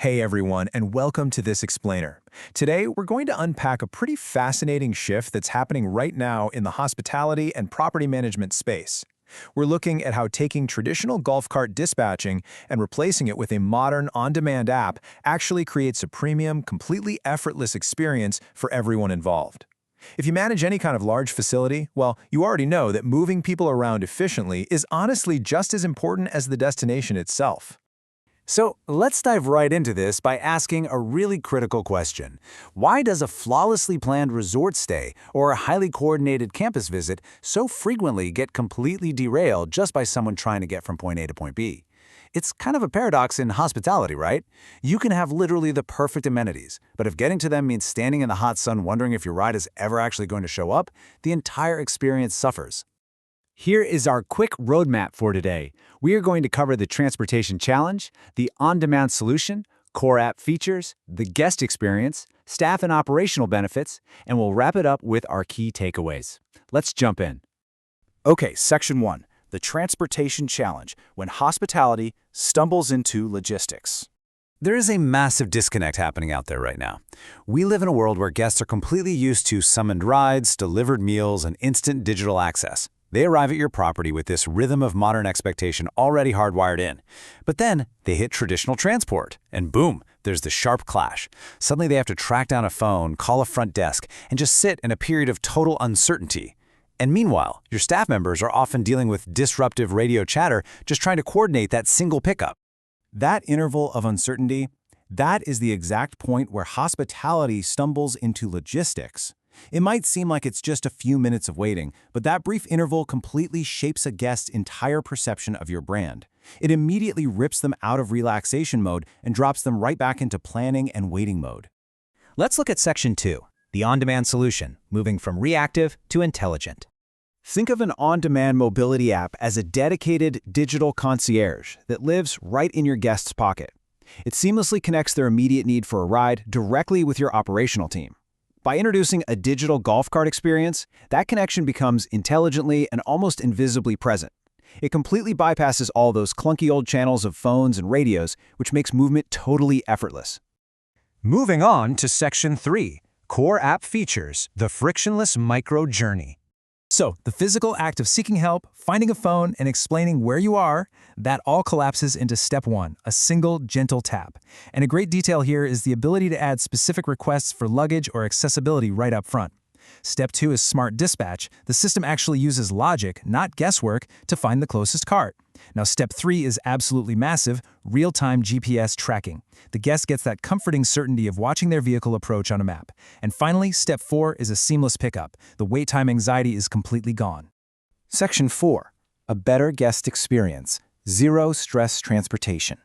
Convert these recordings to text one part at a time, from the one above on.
Hey everyone, and welcome to this explainer. Today, we're going to unpack a pretty fascinating shift that's happening right now in the hospitality and property management space. We're looking at how taking traditional golf cart dispatching and replacing it with a modern on-demand app actually creates a premium, completely effortless experience for everyone involved. If you manage any kind of large facility, well, you already know that moving people around efficiently is honestly just as important as the destination itself. So let's dive right into this by asking a really critical question. Why does a flawlessly planned resort stay or a highly coordinated campus visit so frequently get completely derailed just by someone trying to get from point A to point B? It's kind of a paradox in hospitality, right? You can have literally the perfect amenities, but if getting to them means standing in the hot sun wondering if your ride is ever actually going to show up, the entire experience suffers. Here is our quick roadmap for today. We are going to cover the transportation challenge, the on-demand solution, core app features, the guest experience, staff and operational benefits, and we'll wrap it up with our key takeaways. Let's jump in. Okay, Section 1, the transportation challenge, when hospitality stumbles into logistics. There is a massive disconnect happening out there right now. We live in a world where guests are completely used to summoned rides, delivered meals, and instant digital access. They arrive at your property with this rhythm of modern expectation already hardwired in. But then they hit traditional transport, and boom, there's the sharp clash. Suddenly they have to track down a phone, call a front desk, and just sit in a period of total uncertainty. And meanwhile, your staff members are often dealing with disruptive radio chatter, just trying to coordinate that single pickup. That interval of uncertainty, that is the exact point where hospitality stumbles into logistics. It might seem like it's just a few minutes of waiting, but that brief interval completely shapes a guest's entire perception of your brand. It immediately rips them out of relaxation mode and drops them right back into planning and waiting mode. Let's look at Section 2, the on-demand solution, moving from reactive to intelligent. Think of an on-demand mobility app as a dedicated digital concierge that lives right in your guest's pocket. It seamlessly connects their immediate need for a ride directly with your operational team. By introducing a digital golf cart experience, that connection becomes intelligently and almost invisibly present. It completely bypasses all those clunky old channels of phones and radios, which makes movement totally effortless. Moving on to Section 3, core app features, the frictionless micro journey. So, the physical act of seeking help, finding a phone, and explaining where you are, that all collapses into Step 1, a single, gentle tap. And a great detail here is the ability to add specific requests for luggage or accessibility right up front. Step 2 is Smart Dispatch. The system actually uses logic, not guesswork, to find the closest cart. Now, Step 3 is absolutely massive, real-time GPS tracking. The guest gets that comforting certainty of watching their vehicle approach on a map. And finally, Step 4 is a seamless pickup. The wait time anxiety is completely gone. Section 4, a better guest experience, zero-stress transportation.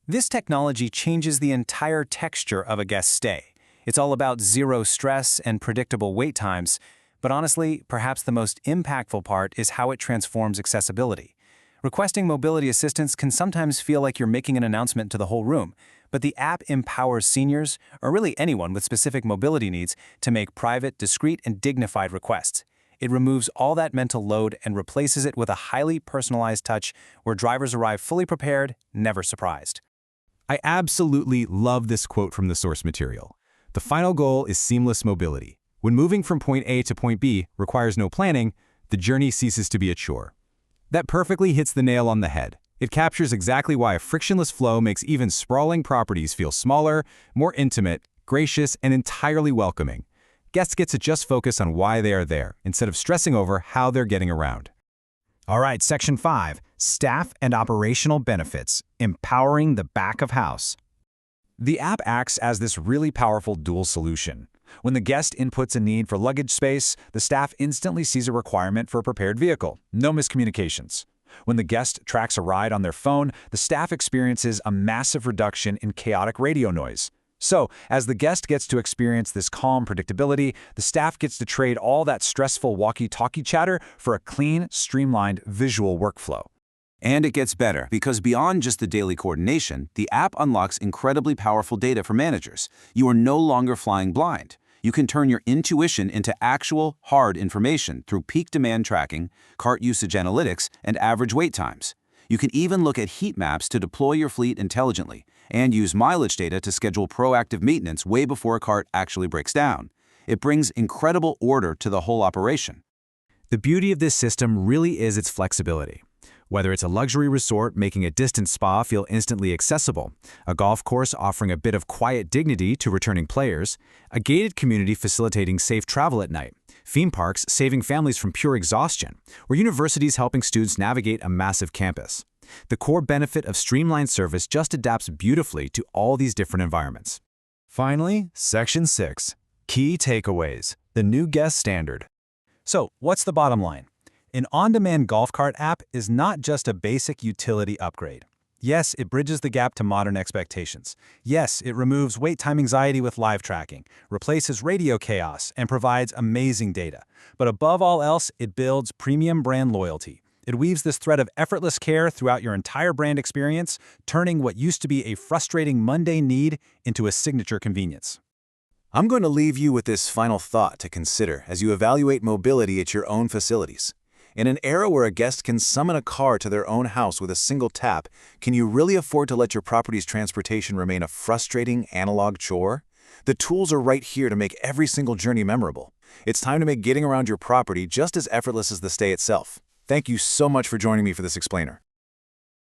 This technology changes the entire texture of a guest stay. It's all about zero stress and predictable wait times, but honestly, perhaps the most impactful part is how it transforms accessibility. Requesting mobility assistance can sometimes feel like you're making an announcement to the whole room, but the app empowers seniors, or really anyone with specific mobility needs, to make private, discreet, and dignified requests. It removes all that mental load and replaces it with a highly personalized touch where drivers arrive fully prepared, never surprised. I absolutely love this quote from the source material. The final goal is seamless mobility. When moving from point A to point B requires no planning, the journey ceases to be a chore. That perfectly hits the nail on the head. It captures exactly why a frictionless flow makes even sprawling properties feel smaller, more intimate, gracious, and entirely welcoming. Guests get to just focus on why they are there, instead of stressing over how they're getting around. All right, Section 5, staff and operational benefits, empowering the back of house. The app acts as this really powerful dual solution. When the guest inputs a need for luggage space, the staff instantly sees a requirement for a prepared vehicle. No miscommunications. When the guest tracks a ride on their phone, the staff experiences a massive reduction in chaotic radio noise. So, as the guest gets to experience this calm predictability, the staff gets to trade all that stressful walkie-talkie chatter for a clean, streamlined visual workflow. And it gets better, because beyond just the daily coordination, the app unlocks incredibly powerful data for managers. You are no longer flying blind. You can turn your intuition into actual, hard information through peak demand tracking, cart usage analytics, and average wait times. You can even look at heat maps to deploy your fleet intelligently, and use mileage data to schedule proactive maintenance way before a cart actually breaks down. It brings incredible order to the whole operation. The beauty of this system really is its flexibility. Whether it's a luxury resort making a distant spa feel instantly accessible, a golf course offering a bit of quiet dignity to returning players, a gated community facilitating safe travel at night, theme parks saving families from pure exhaustion, or universities helping students navigate a massive campus. The core benefit of streamlined service just adapts beautifully to all these different environments. Finally, Section 6. Key takeaways. The new guest standard. So, what's the bottom line? An on-demand golf cart app is not just a basic utility upgrade. Yes, it bridges the gap to modern expectations. Yes, it removes wait time anxiety with live tracking, replaces radio chaos, and provides amazing data. But above all else, it builds premium brand loyalty. It weaves this thread of effortless care throughout your entire brand experience, turning what used to be a frustrating mundane need into a signature convenience. I'm going to leave you with this final thought to consider as you evaluate mobility at your own facilities. In an era where a guest can summon a car to their own house with a single tap, can you really afford to let your property's transportation remain a frustrating analog chore? The tools are right here to make every single journey memorable. It's time to make getting around your property just as effortless as the stay itself. Thank you so much for joining me for this explainer.